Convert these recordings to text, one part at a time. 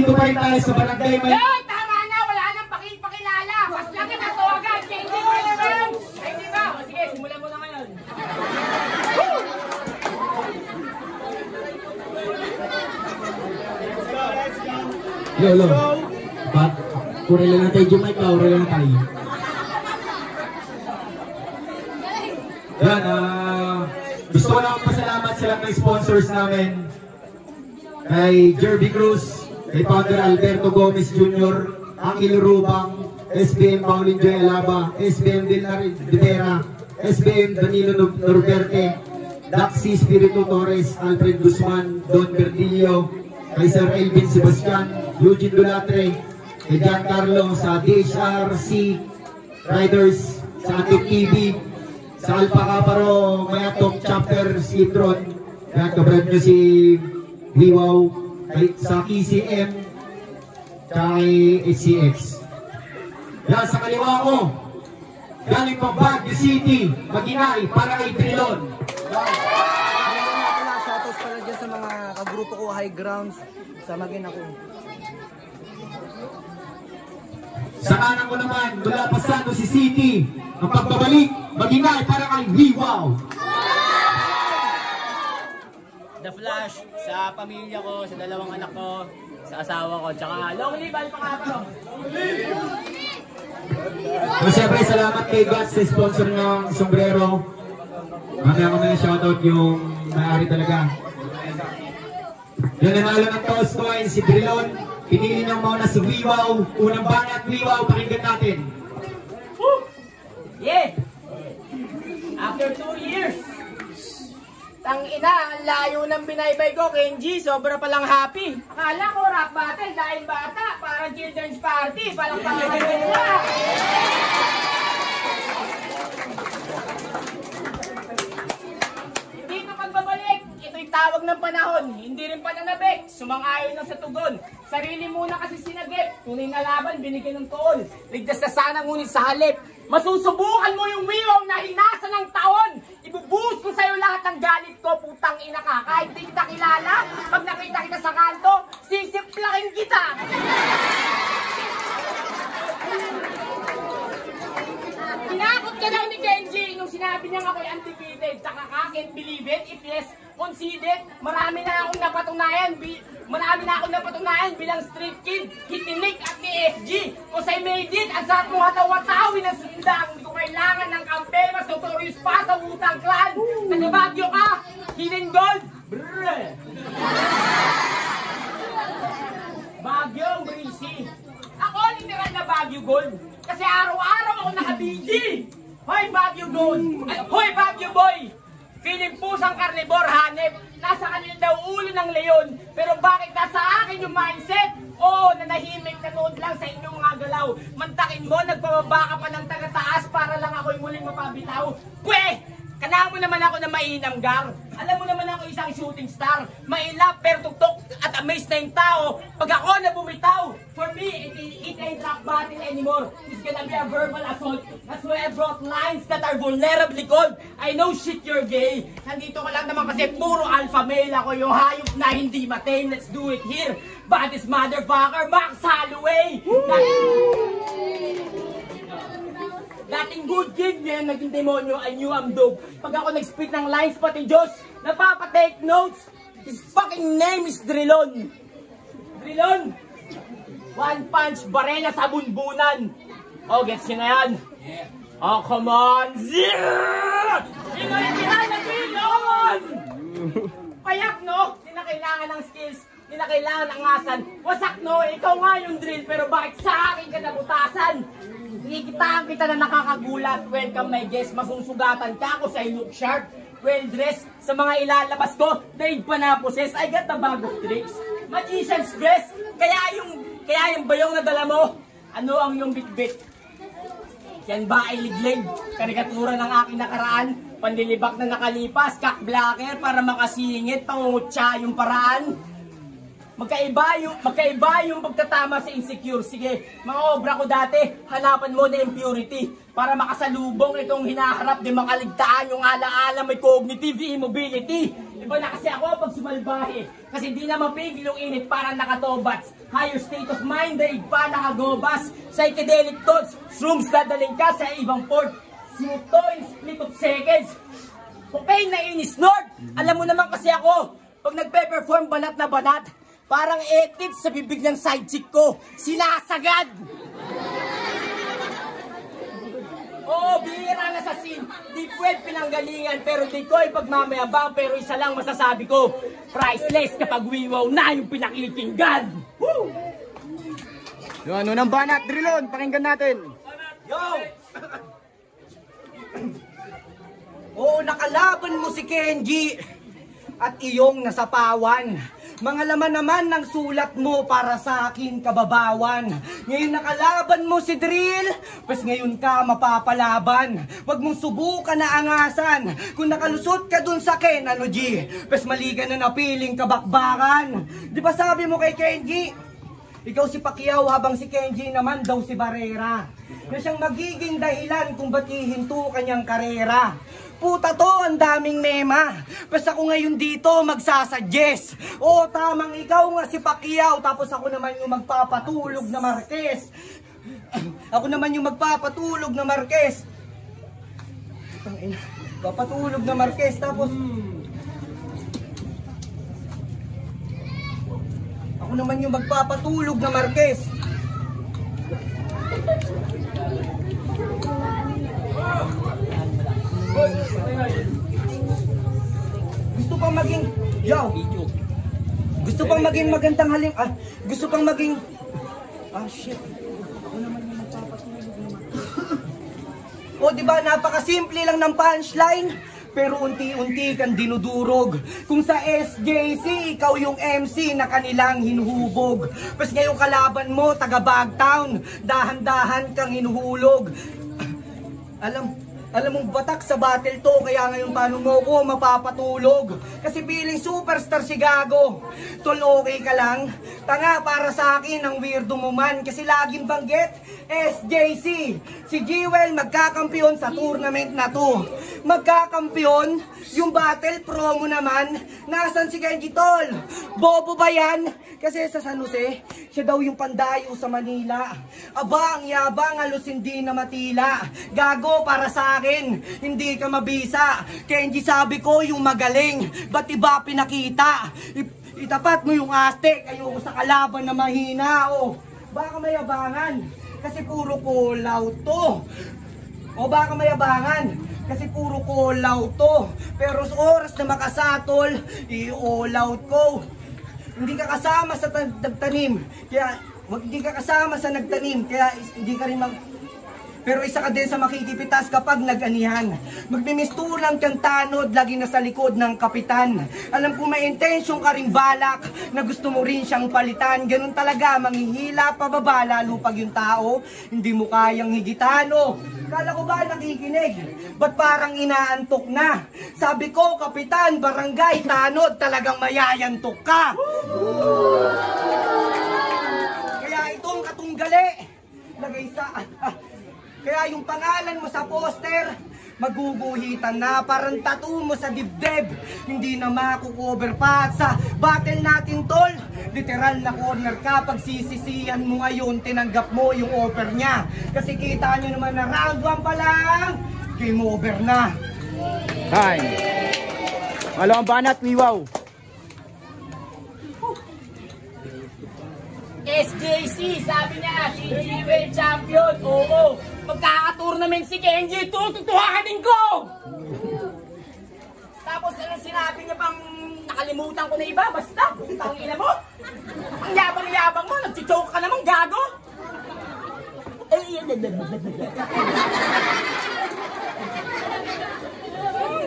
nandito pa rin tayo sa barangay may... Hey, tama na! Wala nang pakilala! Mas lang yung natawagan! Changing person! Ay, di ba? O sige, simulan mo na ngayon. Lolo, ba't? Kurela na tayo Jamaica, kurela na tayo. Yan, gusto ko lang pasalamat sa lahat ng sponsors namin. Kay Jerby Cruz, kay Founder Alberto Gomez Jr., Angel Rubang, SBM Paulin Joy Alaba, SBM Dilera, SBM Danilo Norberte, Daxi Spirito Torres, Alfred Guzman, Don Berdillo, kay Sir Elvin Sebastian, Eugene Dulatre, kay Giancarlo sa DHRC Riders, sa Atok TV, sa Alpha Caparo, may Atok Chapter Citron, kaya kabrad nyo si Wiwaw, sa KCM, kay HCX. Yan, sa kaliwa ko, galing pa Baguio City, Maginay, para kay Trilon. Shoutouts pala dyan sa mga kagrupo ko, High Grounds, sa Magina ko. Sa kanan ko naman, mula pa San Jose City, ang pagbabalik, Maginay, para kay Wiwaw. The Flash, sa pamilya ko, sa dalawang anak ko, sa asawa ko, tsaka long live Alpha Caparo. So, siyempre, salamat kay God sa sponsor ng sombrero. Mamaya ko na yung shoutout yung may-ari talaga. Yung nanalo ng toast coin, si Drilon. Pinili niyang mauna si Wiwaw. Unang banat, Wiwaw, pakinggan natin. Woo! Yeah! After 2 years, tangina, ang layo ng binaybay ko, Kenji, sobra palang happy. Akala ko rap battle dahil bata, parang children's party, palang pangalan. Hindi ka magbabalik, ito'y tawag ng panahon, hindi rin pananabik, sumang-ayon lang sa tugon. Sarili muna kasi sinagip, tunay na laban, binigyan ng tool. Ligtas na sana ngunit sa halip, masusubukan mo yung Wiwaw na hinasa ng taon. Ibubuhos ko sa'yo lahat ng galit ko, putang ina ka. Kahit di kita kilala, pag nakita kita sa kanto, sisiplakin kita. Tinakot ka daw ni Kenji nung sinabi niya ako'y undefeated. Tsaka ka, can't believe it. If yes, conceded. Marami na akong napatunayan bilang street kid. Hit ni Nick at ni FG. Cause I made it. Ang sarap mong hataw-hatawin ng sundang. Hindi ko kailangan ng kampe. Mas notorious pa sa Wu-Tang Clan. Taga Baguio ka. Hidden Gold. Brrr. Baguio, breezy. Ako, literal na Baguio Gold. Kasi araw-araw ako naka-BG. Hoy, Baguio Gold. Ay, hoy, Baguio Boy. Feeling pusang karnibor, hanep. Nasa kanila daw ulo ng leon. Pero bakit nasa akin yung mindset? Oo, nanahimik, nanood lang sa inyong mga galaw. Mantakin mo, nagpababa ka pa ng taga-taas para lang ako'y muling mapabitaw. Pwe! Kanahan mo naman ako na mainam, gang. Alam mo naman ako isang shooting star. Mailap pero tuktok at amazed na yung tao. Pag ako na bumitaw, for me, it ain't rap battle anymore. It's gonna be a verbal assault. That's why I brought lines that are vulnerably cold. I know shit, you're gay. Nandito ko lang naman kasi puro alpha male ako. Yung hayop na hindi matame. Let's do it here. Baddest motherfucker, Max Holloway. Dating good kid, ngayon naging demonyo, I knew I'm dope. Pag ako nag-spit ng lines, pati Diyos, napapatake notes. His fucking name is Drilon. Drilon! One punch, barena sa bunbunan. Oh, gets nyo na yan? Yeah. Oh, come on! Sino yung pinay na Drilon? Payak, no? Hindi na kailangan ng skills. Hindi na kailangan ng asan. Wasak, no? Ikaw nga yung drill, pero bakit sa akin ka nabutasan? Ikitaan kita na nakakagulat. Welcome my guest. Masusugatan ka ako sa look sharp. Well dressed. Sa mga ilalabas ko, daig pa na poses. I got the bag of tricks. Magician's dress. Kaya yung bayong na dala mo, ano ang yung bitbit? Yan ba ay liglig? Karikatura ng aking nakaraan. Pandilibak na nakalipas. Cockblocker para makasingit. Pangungutya yung paraan. Magkaiba yung pagtatama sa insecure. Sige, mga obra ko dati, hanapan mo na impurity para makasalubong itong hinaharap, di makaligtaan yung alaala may cognitive immobility. Iba na kasi ako pag sumalbahe. Kasi di na mapigil yung init parang nakatobats. Higher state of mind, daig pa nakagobas. Psychedelic thoughts, shrooms dadaling ka sa ibang port. Smooth to in split of seconds. Cocaine na inisnort. Alam mo naman kasi ako, pag nagpe-perform banat na banat, parang etid sa bibig ng side chick ko. Sinasagad! Oo, bihira na sa scene. Di pwede pinanggalingan, pero di ko ipagmamayabang. Pero isa lang masasabi ko, priceless kapag wiwaw na yung pinakikinggan. Woo! Yung ano ng banat, Drilon, pakinggan natin. Yo! Oo, nakalaban mo si Kenji at iyong nasapawan. Mga laman naman ng sulat mo para sa akin kababawan. Ngayon nakalaban mo si Drill, pues ngayon ka mapapalaban. Huwag mong subukan na angasan. Kung nakalusot ka dun sa Ken, ano G, pues mali ka na napiling kabakbakan. Di ba sabi mo kay Kenji, ikaw si Pacquiao habang si Kenji naman daw si Barrera, na siyang magiging dahilan kung ba't hihinto kanyang karera. Puta to, ang daming mema. Basta ako ngayon dito magsasuggest. O tamang ikaw nga si Pacquiao, tapos ako naman yung magpapatulog na Marquez. Ako naman yung magpapatulog na Marquez. Papatulog na Marquez, tapos ako naman yung magpapatulog na Marquez. Gusto pang maging gusto pang maging magandang halim gusto pang maging shit. Ako naman yung magpapatulog naman. O diba, napakasimple lang ng punchline, pero unti-unti kang dinudurog. Kung sa SJC, ikaw yung MC na kanilang hinuhubog. Pas ngayong kalaban mo, taga Bagtown, dahan-dahan kang hinuhulog. Alam mong batak sa battle to, kaya ngayon paano mo ko mapapatulog? Kasi feeling superstar si Gago. Tol, okay ka lang? Tanga, para sa akin ang weirdo mo man, kasi laging banggit SJC. Si Jewel magkakampiyon sa tournament na to. Magkakampiyon, yung battle promo naman, nasan si Kenji Tol? Bobo ba yan? Kasi sa San Jose, siya daw yung pandayo sa Manila. Aba, ang yabang, halos hindi na matila. Gago, para sa akin, hindi ka mabisa. Kenji, sabi ko yung magaling, ba't iba pinakita? Itapat mo yung Aztec, ayoko sa kalaban na mahina. O, baka mayabangan, kasi puro kolaw to. O baka mayabangan, kasi puro kolaw to. Pero sa oras na makasatol, i-all out ko. Hindi ka kasama sa nagtanim, kaya hindi ka kasama sa nagtanim, kaya hindi ka rin pero isa ka din sa makikipitas kapag nag-anihan. Magmimistulang kang tanod, lagi na sa likod ng kapitan. Alam ko may intensyon ka ring balak, na gusto mo rin siyang palitan. Ganun talaga, manghihila pababa, lalo pag yung tao, hindi mo kayang higitano. Kala ko ba nakikinig? Ba't parang inaantok na? Sabi ko, kapitan, barangay, tanod, talagang mayayantok ka. Kaya itong katunggali, lagay sa... Kaya yung pangalan mo sa poster, maguguhitan na, parang tattoo mo sa dibdib. Hindi na makukover pa. At sa battle natin, tol, literal na corner ka. Pag sisisihan mo ngayon, tinanggap mo yung offer niya. Kasi kita nyo naman na round 1 pa lang, game over na. Time. Malawang banat, wiwaw. SJC, sabi niya, si Jewel champion. Oo, magkaka-tournament si Kenji, tututuhanin ko! Tapos ano sinabi niya pang nakalimutan ko na iba, basta, putang ina mo. Ang yabang-yabang mo, nagchichoke ka naman, gago.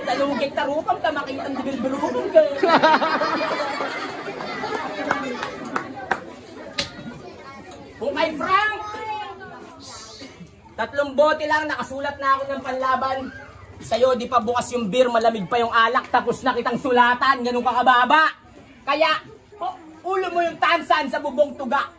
Talugig tarupang, tamakit ang dibil-bilurong ka. Okay, Frank! 3 bote lang, nakasulat na ako ng panlaban. Sa'yo, di pa bukas yung beer, malamig pa yung alak, tapos na kitang sulatan, ganun ka kababa. Kaya, ulo mo yung tansan sa bubong tuga.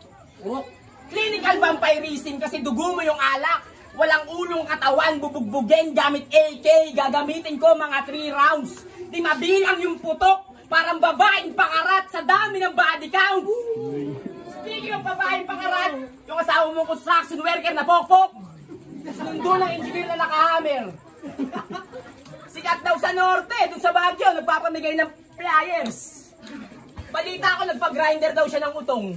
Clinical vampirism kasi dugo mo yung alak. Walang ulong katawan, bubugbugin gamit AK. Gagamitin ko mga 3 rounds. Di mabilang yung putok. Parang babaeng pangarat sa dami ng body count. Speaking of babaeng pangarat, yung asawa mong construction worker na pokpok. Sundo ng engineer na nakahammer. Sikat daw sa norte, dun sa Baguio, nagpapamigay ng flyers. Balita ko, nagpa-grinder daw siya ng utong.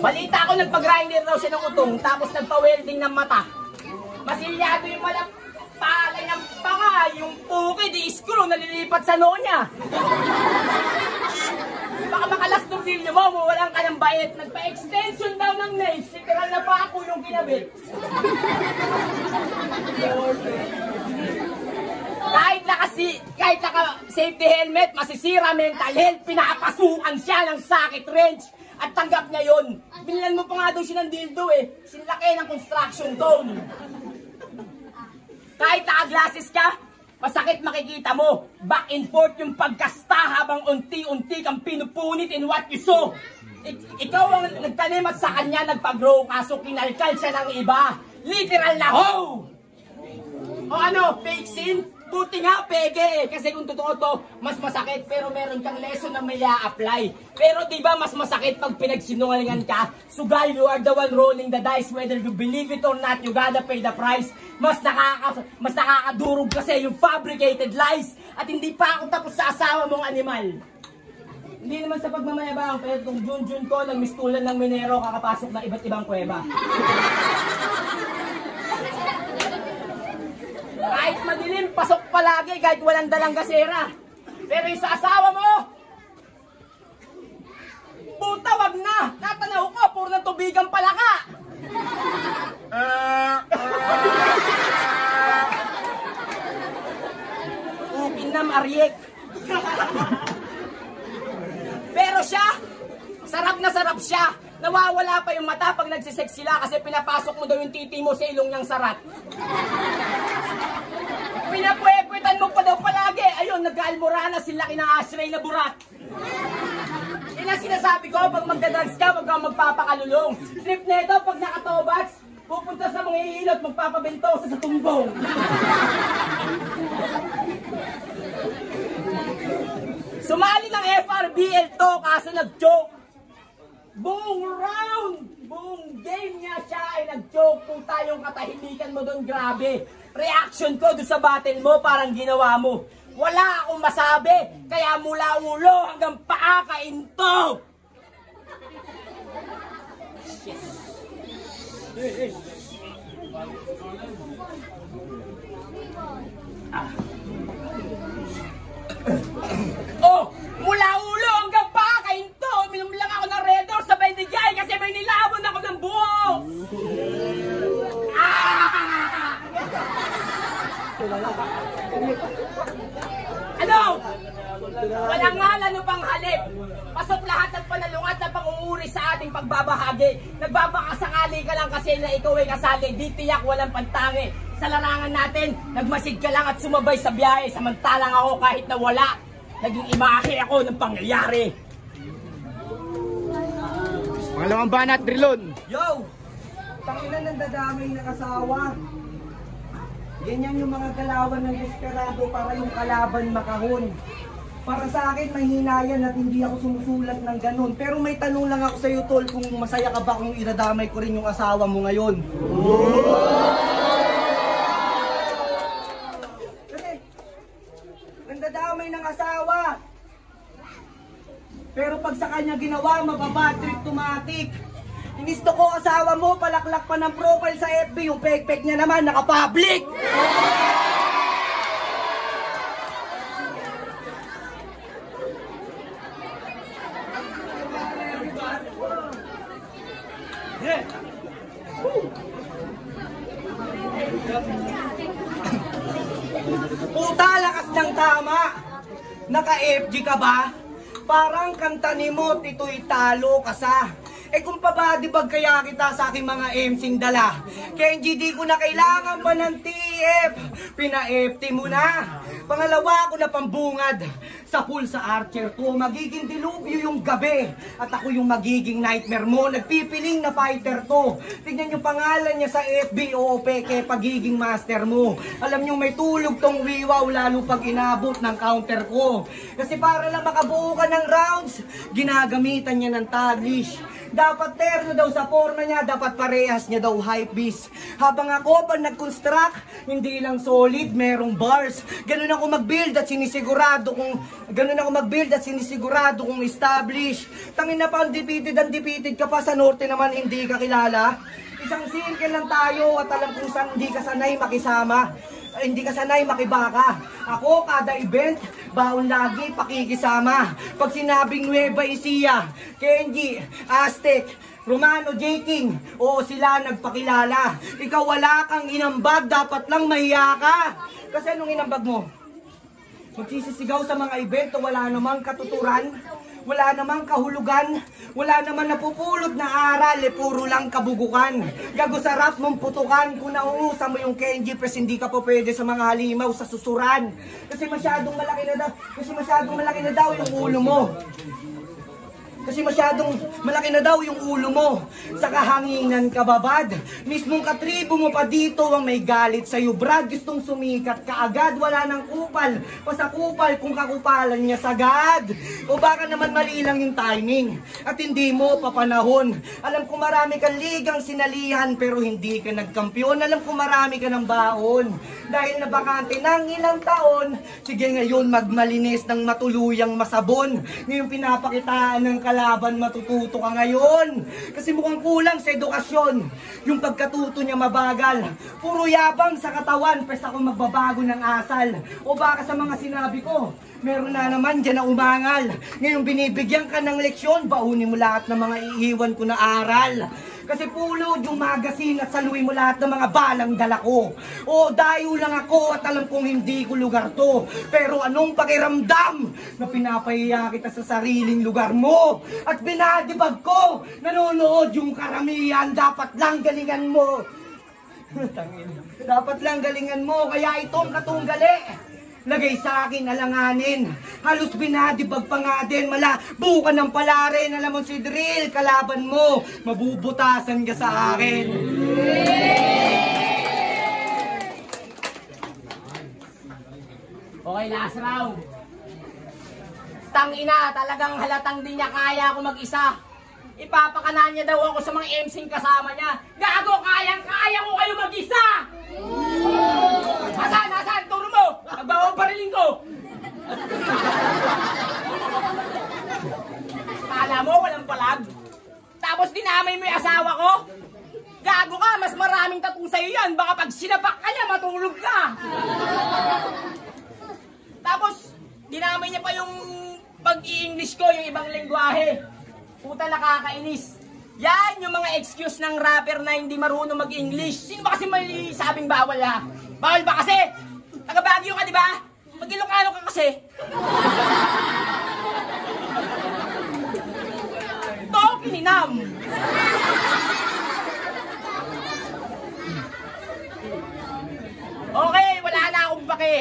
Balita ko, nagpa-grinder daw siya ng utong, tapos nagpa-welding ng mata. Masilyado yung palay ng panga, yung puki, di screw, nalilipat sa noo niya. Baka makalas ng video mo, mawalan ka ng bayet. Nagpa-extension daw ng nails, literal na pa ako yung kinabit. Kahit naka safety helmet, masisira mental health, pinapasukan siya ng sakit wrench. At tanggap niya yun. Binilan mo pa nga daw siya ng dildo eh. Sinlaki ng construction zone. Kahit naka-glasses ka, masakit makikita mo. Back and forth yung pagkasta habang unti-unti kang pinupunit in what you saw. Ikaw ang nagtanim at sa kanya nagpag-grow, kaso kinalkal siya ng iba. Literal na ho! O ano, fake scene? Buti nga, peke eh. Kasi kung totoo to, mas masakit pero meron kang lesson na may apply. Pero diba mas masakit pag pinagsinungalingan ka? Sugal, you are the one rolling the dice. Whether you believe it or not, you gotta pay the price. Mas nakakadurog kasi yung fabricated lies. At hindi pa ako tapos sa asawa mong animal. Hindi naman sa pagmamayabang, pero kung Jun ko, nagmistulan ng minero, kakapasok na iba't ibang kuweba. Kahit madilim, pasok palagi, kahit walang dalang gasera. Pero yung sa asawa mo, puta, wag na! Natanaw ko, puro ng tubigang palaka! Ukin na Mariek. Pero siya, sarap siya. Nawawala pa yung mata pag nagsisex sila kasi pinapasok mo daw yung titi mo sa ilong niyang sarat. Pinapwepwetan mo pa daw palagi. Ayun, nag-aalmora na sila kina-ashtray na burat. Yan ang sinasabi ko, pag magdadrugs ka, wag kang magpapakalulong. Trip neto, pag nakatobats, pupunta sa mga ihilot, magpapabento sa tumbong. Sumali ng FRBL to, kaso nag-joke. Buong round, buong game niya siya ay nag-joke. Kung tayong katahimikan mo doon, grabe. Reaction ko doon sa battle mo, parang ginawa mo. Wala akong masabi, kaya mula ulo hanggang paa kainto. Oh, mula ulo hanggang paa kainto. Minum lang ako ng Red Door sa Bendigay kasi may nilabon ako ng buo. Ano? Walang ngalan upang halip. Pasok lahat ng panalungat na pang-uuri sa ating pagbabahagi. Nagbabakasakali ka lang kasi na ikaw ay kasali. Di tiyak walang pantangi. Sa larangan natin, nagmasid ka lang at sumabay sa biyahe. Samantalang ako kahit na wala, naging imahe ako ng pangyayari. Pangalawang banat, Drilon. Yo! Tanginan ng dadamay na kasawa. Ganyan yung mga galawan ng desperado para yung kalaban makahon. Para sa akin, mahina yan at hindi ako sumusulat ng ganun. Pero may tanong lang ako sa iyo, tol, kung masaya ka ba kung idadamay ko rin yung asawa mo ngayon? Kasi, nandadamay ng asawa. Pero pag sa kanya ginawa, mababatrip tumatik. Inisto ko asawa mo, palaklak pa ng profile sa FB, yung peg-peg niya naman, naka-public! Puta, lakas ng tama! Naka-FG ka ba? Parang kanta ni mo, tito'y talo ka sa. Eh kung pabadibag kaya kita sa aking mga MC'ng dala. Kenji, di ko na kailangan pa ng TF. Pina-FT mo na. Pangalawa ko na pambungad. sa pool sa Archer 2. Magiging dilubyo yung gabi. At ako yung magiging nightmare mo. Nagpipiling na fighter to. Tignan yung pangalan niya sa FB o peke pagiging master mo. Alam nyo may tulog tong wiwaw lalo pag inabot ng counter ko. Kasi para lang makabuo ka ng rounds, ginagamitan niya ng taglish. Dapat terno daw sa forma niya, dapat parehas niya daw hype beast. Habang ako pag nag-construct, hindi lang solid, merong bars. Ganun ako mag-build at sinisigurado kung establish. Tangin na pa undefeated ka pa sa norte naman hindi ka kilala. Isang circle lang tayo at alam kung saan hindi ka sanay makisama. Hindi ka sanay makibaka. Ako kada event, baon lagi pakikisama. Pag sinabing Nueva Ecija, Kenji, Aztec, Romano, J. King, oo sila nagpakilala. Ikaw wala kang inambag, dapat lang mahiya ka. Kasi anong inambag mo? Magsisisigaw sa mga event, wala namang katuturan. Wala namang kahulugan, wala naman napupulot na aral, puro lang kabugukan. Gago sarap mong putukan kung nauusa mo yung Kenji, pero hindi ka po pwede sa mga halimaw sa susuran. Kasi masyadong malaki na daw yung ulo mo. Kasi masyadong malaki na daw yung ulo mo. Sa kahanginan ka babad. Mismong katribo mo pa dito ang may galit sa'yo, Brad. Gustong sumikat ka agad. Wala nang kupal. Pasakupal kung kakupalan niya sagad. O baka naman mali lang yung timing. At hindi mo papanahon. Alam ko marami kang ligang sinalihan pero hindi ka nagkampiyon. Alam ko marami ka ng baon. Dahil nabakante ng ilang taon. Sige ngayon magmalinis ng matuluyang masabon. Ngayon pinapakitaan ng kalaban matututo ka ngayon. Kasi mukhang kulang sa edukasyon. Yung pagkatuto niya mabagal. Puro yabang sa katawan, pes ako magbabago ng asal. O baka sa mga sinabi ko, meron na naman dyan na umangal. Ngayon binibigyan ka ng leksyon, baunin mo lahat ng mga iiwan ko na aral. Kasi pulod yung magasin at saluin mo lahat ng mga balang dala ko. O dayo lang ako at alam kong hindi ko lugar to. Pero anong pakiramdam na pinapahiya kita sa sariling lugar mo? At binadibag ko, nanonood yung karamihan, dapat lang galingan mo. Dapat lang galingan mo, kaya itong katunggali. Lagay sa akin alanganin. Halos binadibag pa nga din. Bukan ng palarin. Alam mo si Drill, kalaban mo. Mabubutasan ka sa akin. Okay, last round. Tangina, talagang halatang di niya kaya ako mag-isa. Ipapakanan niya daw ako sa mga MC'ng kasama niya. Gago, kaya ko kayo mag-isa! Asan? Turo mo! Nagbawang bariling ko! Kala mo, walang palag? Tapos dinamay mo yung asawa ko? Gago ka, mas maraming tattoo sa'yo yan. Baka pag sinapak ka niya, matulog ka! Tapos, dinamay niya pa yung pag-i-English ko, yung ibang lengguwahe. Puta, nakakainis. Yan yung mga excuse ng rapper na hindi marunong mag-English. Sino ba kasi may sabing bawal ha? Bawal ba kasi? Taga-Baguio ka, di ba? Mag-Ilocano ka kasi. Ito, kininam. Okay, wala na akong pake.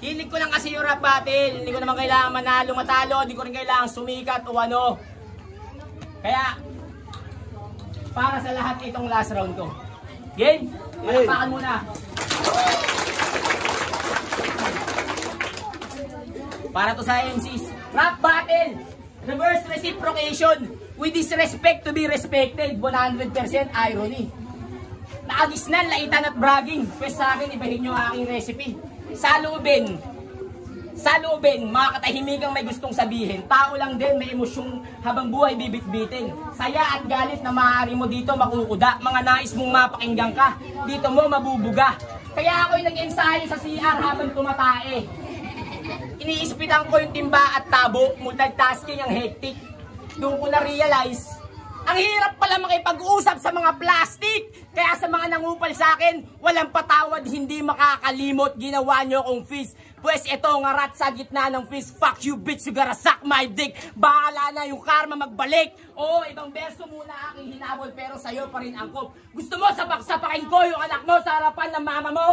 Hilig ko lang kasi yung rap battle. Hindi ko naman kailangan manalo, matalo. Hindi ko rin kailangan sumikat o ano. Kaya, para sa lahat itong last round ko. Game? Malakpakan muna. Para to sa MCs. Rap battle. Reverse reciprocation. We disrespect to be respected. 100% irony. Naagisnan, laitan at bragging. Pwes sa akin, ibahin nyo aking recipe. Sa loobin, mga katahimikang may gustong sabihin. Tao lang din, may emosyong habang buhay bibit-bitin. Saya at galit na maaari mo dito makukuda. Mga nais mong mapakinggan ka, dito mo mabubuga. Kaya ako'y nag-ensayo sa CR habang tumatae. Iniispitan ko yung timba at tabo, multitasking ang hectic. Doon ko na-realize, ang hirap pala makipag-usap sa mga plastic. Kaya sa mga nangupal sa akin, walang patawad, hindi makakalimot. Ginawa nyo akong fish. Pues ito, ngarat sa gitna ng fish. Fuck you bitch, you gotta suck my dick. Bahala na yung karma magbalik. Oo, ibang verso muna aking hinabol, pero sa'yo pa rin angkop. Gusto mo sapak-sapakin ko yung anak mo sa harapan ng mama mo?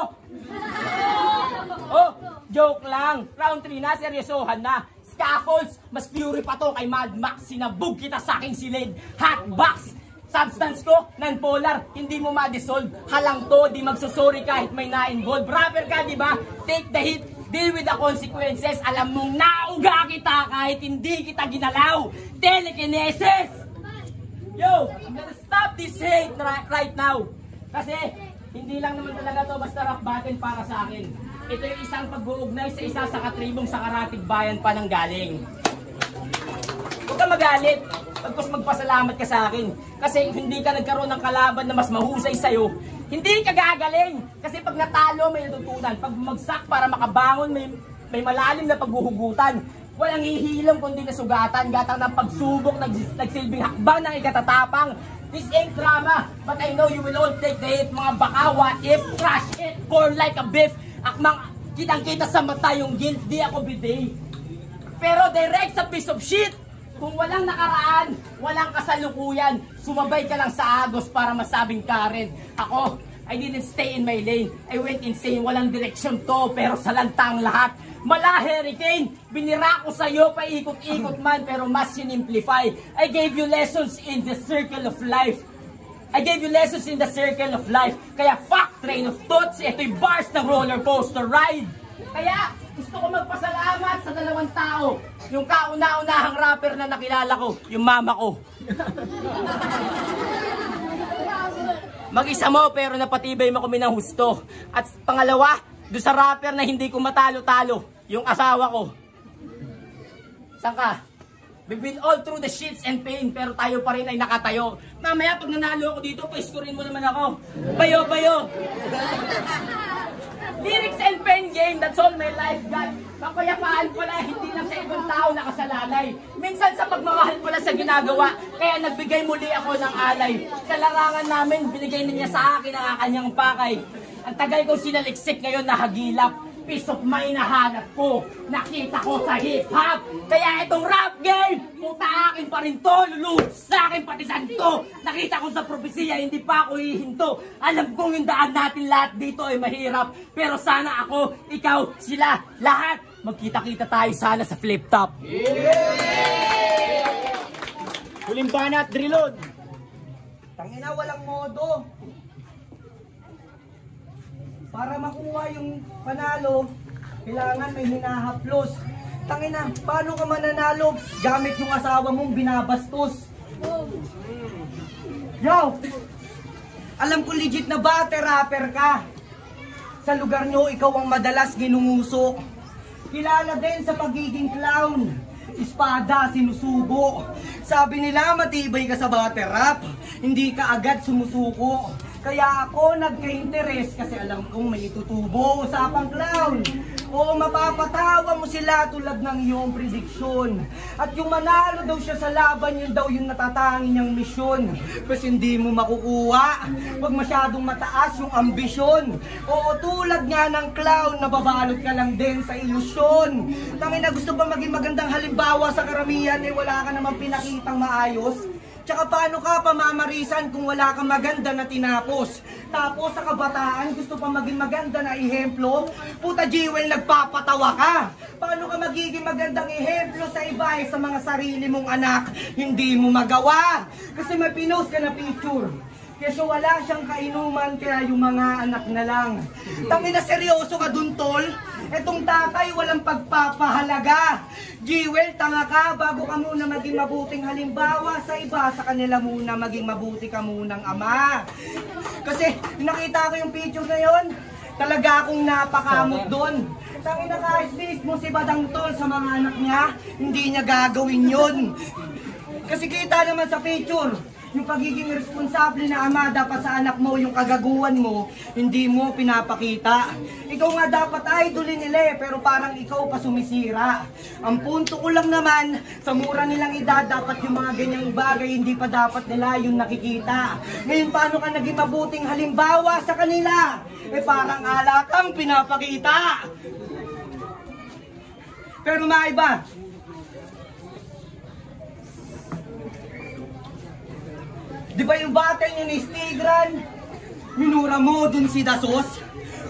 Oh, Joke lang. Round 3 na, seryosohan na. Scaffolds, mas fury pa to kay Mad Max. Sinabog kita sa aking silid. Hotbox, substance ko, non-polar, hindi mo ma-dissolve. Halang to, di magsusorry kahit may na-involve. Rapper ka, di ba? Take the hit, deal with the consequences. Alam mong nauga kita kahit hindi kita ginalaw. Telekinesis! Yo, I'm gonna stop this hate right now. Kasi, hindi lang naman talaga to basta rap battle para sa akin. Ito yung isang pag-uugnay sa isa sa katribong sa Karatig Bayan pa nang galing. Huwag ka magalit. Pagkos magpasalamat ka sa akin. Kasi hindi ka nagkaroon ng kalaban na mas mahusay sa'yo. Hindi ka gagaling. Kasi pag natalo, may natutunan. Pag bumagsak para makabangon, may malalim na paghuhugutan. Walang hihilom kundi nasugatan. Gatang ng pagsubok, nagsilbing hakbang ng ikatatapang. This ain't drama, but I know you will all take the hit. Mga baka, what if, crash it, corn like a beef. Akmang kitang-kita sa mata yung guilt, di ako biday. Pero direct sa piece of shit. Kung walang nakaraan, walang kasalukuyan, sumabay ka lang sa agos para masabing Karen. Ako, I didn't stay in my lane. I went insane, walang direksyon to, pero salantang lahat. Mala hurricane, binira ko sa'yo, paikot-ikot man, pero mas sinimplify. I gave you lessons in the circle of life. I gave you lessons in the circle of life. Kaya fuck train of thoughts, ito'y bars ng roller coaster ride. Kaya gusto ko magpasalamat sa dalawang tao. Yung kauna-unahang rapper na nakilala ko, yung mama ko. Mag-isa mo pero napatibay mo kami ng husto. At pangalawa, doon sa rapper na hindi ko matalo-talo, yung asawa ko. Saan ka? We've been all through the shits and pain, pero tayo pa rin ay nakatayo. Mamaya pag nanalo ako dito, pa-scorein mo naman ako. Bayo, bayo. Lyrics and pen game, that's all my life, God. Kapayapaan pala, hindi lang sa ibang tao nakasalalay. Minsan sa pagmamahal pala sa ginagawa, kaya nagbigay muli ako ng alay. Sa larangan namin, binigay na niya sa akin ang kanyang pakay. Ang tagal kong sinaliksik ngayon nahagilap. Peace of mind na hanap ko, nakita ko sa hip-hop. Kaya itong rap game, puta akin pa rin to, lulu, sa akin patisan to. Nakita ko sa propesiya, hindi pa ako hihinto. Alam kong yung daan natin lahat dito ay mahirap. Pero sana ako, ikaw, sila, lahat, magkita-kita tayo sana sa flip top. Huling banat, Drilon. Tangina, walang modo. Para makuha yung panalo, kailangan may hinahaplos. Tangina, paano ka mananalo? Gamit yung asawa mong binabastos. Yo! Alam ko legit na battle rapper ka. Sa lugar nyo, ikaw ang madalas ginunguso. Kilala din sa pagiging clown. Espada, sinusubo. Sabi nila matibay ka sa battle rap. Hindi ka agad sumusuko. Kaya ako nagka-interest kasi alam kong may itutubo usapang clown. O mapapatawa mo sila tulad ng iyong prediksyon. At yung manalo daw siya sa laban, yun daw yung natatangi niyang misyon. Kasi hindi mo makukuha pag masyadong mataas yung ambisyon. Oo, tulad nga ng clown, nababalot ka lang din sa ilusyon. Tangina, gusto ba maging magandang halimbawa sa karamihan eh wala ka namang pinakitang maayos? Tsaka paano ka pamamarisan kung wala kang maganda na tinapos? Tapos sa kabataan, gusto pa maging maganda na ehemplo? Puta Jewel, nagpapatawa ka! Paano ka magiging magandang ehemplo sa iba sa mga sarili mong anak? Hindi mo magawa! Kasi may pinost ka na picture. Kasi wala siyang kainuman, kaya yung mga anak na lang. Tangina, seryoso ka dun, tol? Etong tatay walang pagpapahalaga. Jewel, tanga ka, bago ka muna maging mabuting halimbawa sa iba, sa kanila muna maging mabuti ka munang ama. Kasi nakita ko yung picture na yon, talaga akong napakamot doon. Tangina, kahit mismo si Badang Tol sa mga anak niya, hindi niya gagawin yun. Kasi kita naman sa picture, yung pagiging responsable na ama dapat sa anak mo, yung kagaguhan mo, hindi mo pinapakita. Ikaw nga dapat idolin nila pero parang ikaw pa sumisira. Ang punto ko lang naman, sa mura nilang edad, dapat yung mga ganyang bagay, hindi pa dapat nila yung nakikita. Ngayon, paano ka naging mabuting halimbawa sa kanila? Eh parang alakang pinapakita. Pero maiba. Di ba yung battle niya ni Stigran? Minura mo dun si Dasos?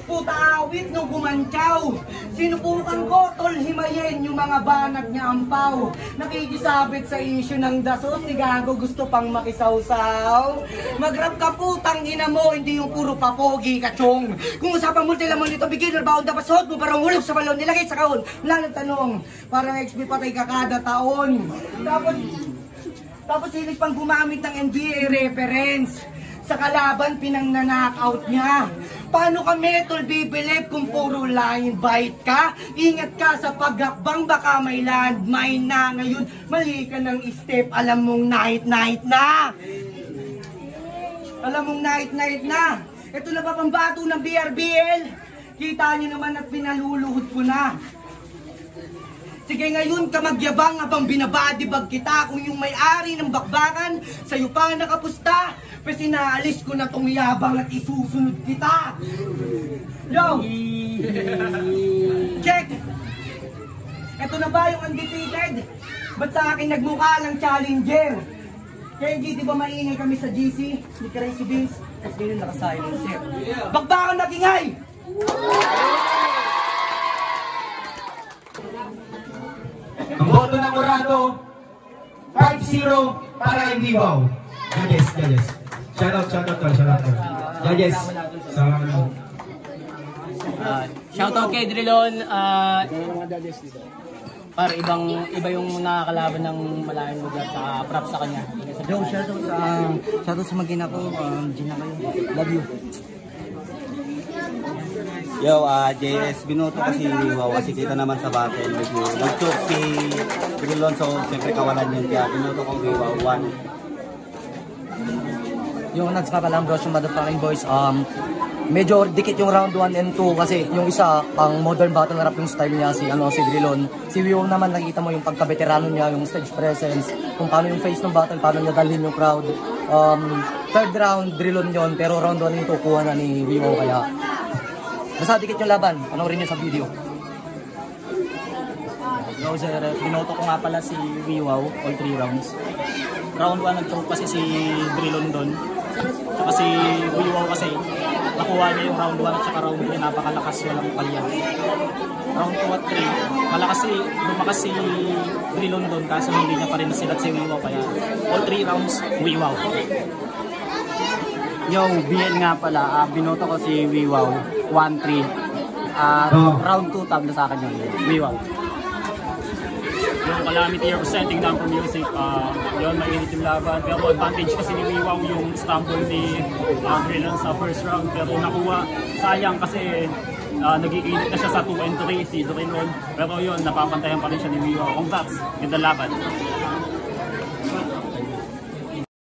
Puta awit nung kumantyaw. Sinubukan ko, tol, himayin yung mga banat niya ampaw. Nakikisabit sa issue ng daso, si Gago gusto pang makisawsaw. Mag-rap ka putang ina mo, hindi yung puro papogi kachong. Kung usapang multilamon nito, beginner ba dapat suot mo parang hulog sa balon, nilagay sa kaon. Wala nang tanong, parang XP patay ka kada taon. Tapos hilig pang gumamit ng NBA reference. Sa kalaban, pinang-knockout niya. Paano kami, tol, bibilip kung puro line bite ka? Ingat ka sa paghakbang, baka may landmine na. Ngayon, mali ka ng step, alam mong night-night na. Alam mong night-night na. Ito na ba pambato ng BRBL? Kita niyo naman at pinaluluhod ko na. Sige ngayon ka magyabang habang binabadibag kita. Kung yung may-ari ng bakbakan sa'yo pa nakapusta, pero sinaalis ko na tong yabang at isusunod kita. Yo! Check! Ito na ba yung undefeated? Ba't sa akin nagmukha ng challenger? Kaya di ba maingay kami sa GC? Ni Crazy Beans? Tapos ganyan naka-silencer. Bakbakan na kingay! Ang boto ng Murado, 5-0 para hindi wow. Judges. Shout out. Judges. Shout out kay Drilon. Para iba yung nakakalaban ng malaking lugar sa props sa kanya. Yo, shout out sa magina ko. Gina kayo. Love you. Yo, JS, binuto kasi wow kasi kita naman sa battle review. Nag-choke si Drilon, so siyempre kawalan yun. Kaya binuto ko wow 1. Yung nuts ka lang bro, yung motherfucking boys. Medyo dikit yung round 1 and 2 kasi yung isa, pang modern battle rap yung style niya, si Drilon. Si Wiwo naman, nakita mo yung pagka-veterano niya, yung stage presence, kung paano yung face ng battle, paano niya dalhin yung crowd. Third round, Drilon yon, pero round 1 yung kuha na ni Wiwo, kaya basta dikit yung laban, panoorin niyo sa video. Yo sir, binoto ko nga pala si Wiwaw all 3 rounds. Round 1 nag-choke kasi si Drilon doon. Tsaka si Wiwaw kasi nakuha niya yung round 1 at saka round 3, napakalakas, walang palya. Round 2 at 3, lumakas si Drilon doon kaso hindi niya pa rin nasilat si Wiwaw, kaya all 3 rounds Wiwaw. Yo, BL nga pala, binoto ko si Wiwaw 1-3. Round 2 tab na sa akin yun, Wiwaw. Yung Calamity representing Namco Music, yun, mainit yung laban. Pero advantage kasi ni Wiwaw yung stumble ni Drilon sa first round. Pero nakuha, sayang kasi nag-iinit na siya sa 2 and 3 si Drilon. Pero yun, napapantayan pa rin siya ni Wiwaw. Congrats, ganda laban.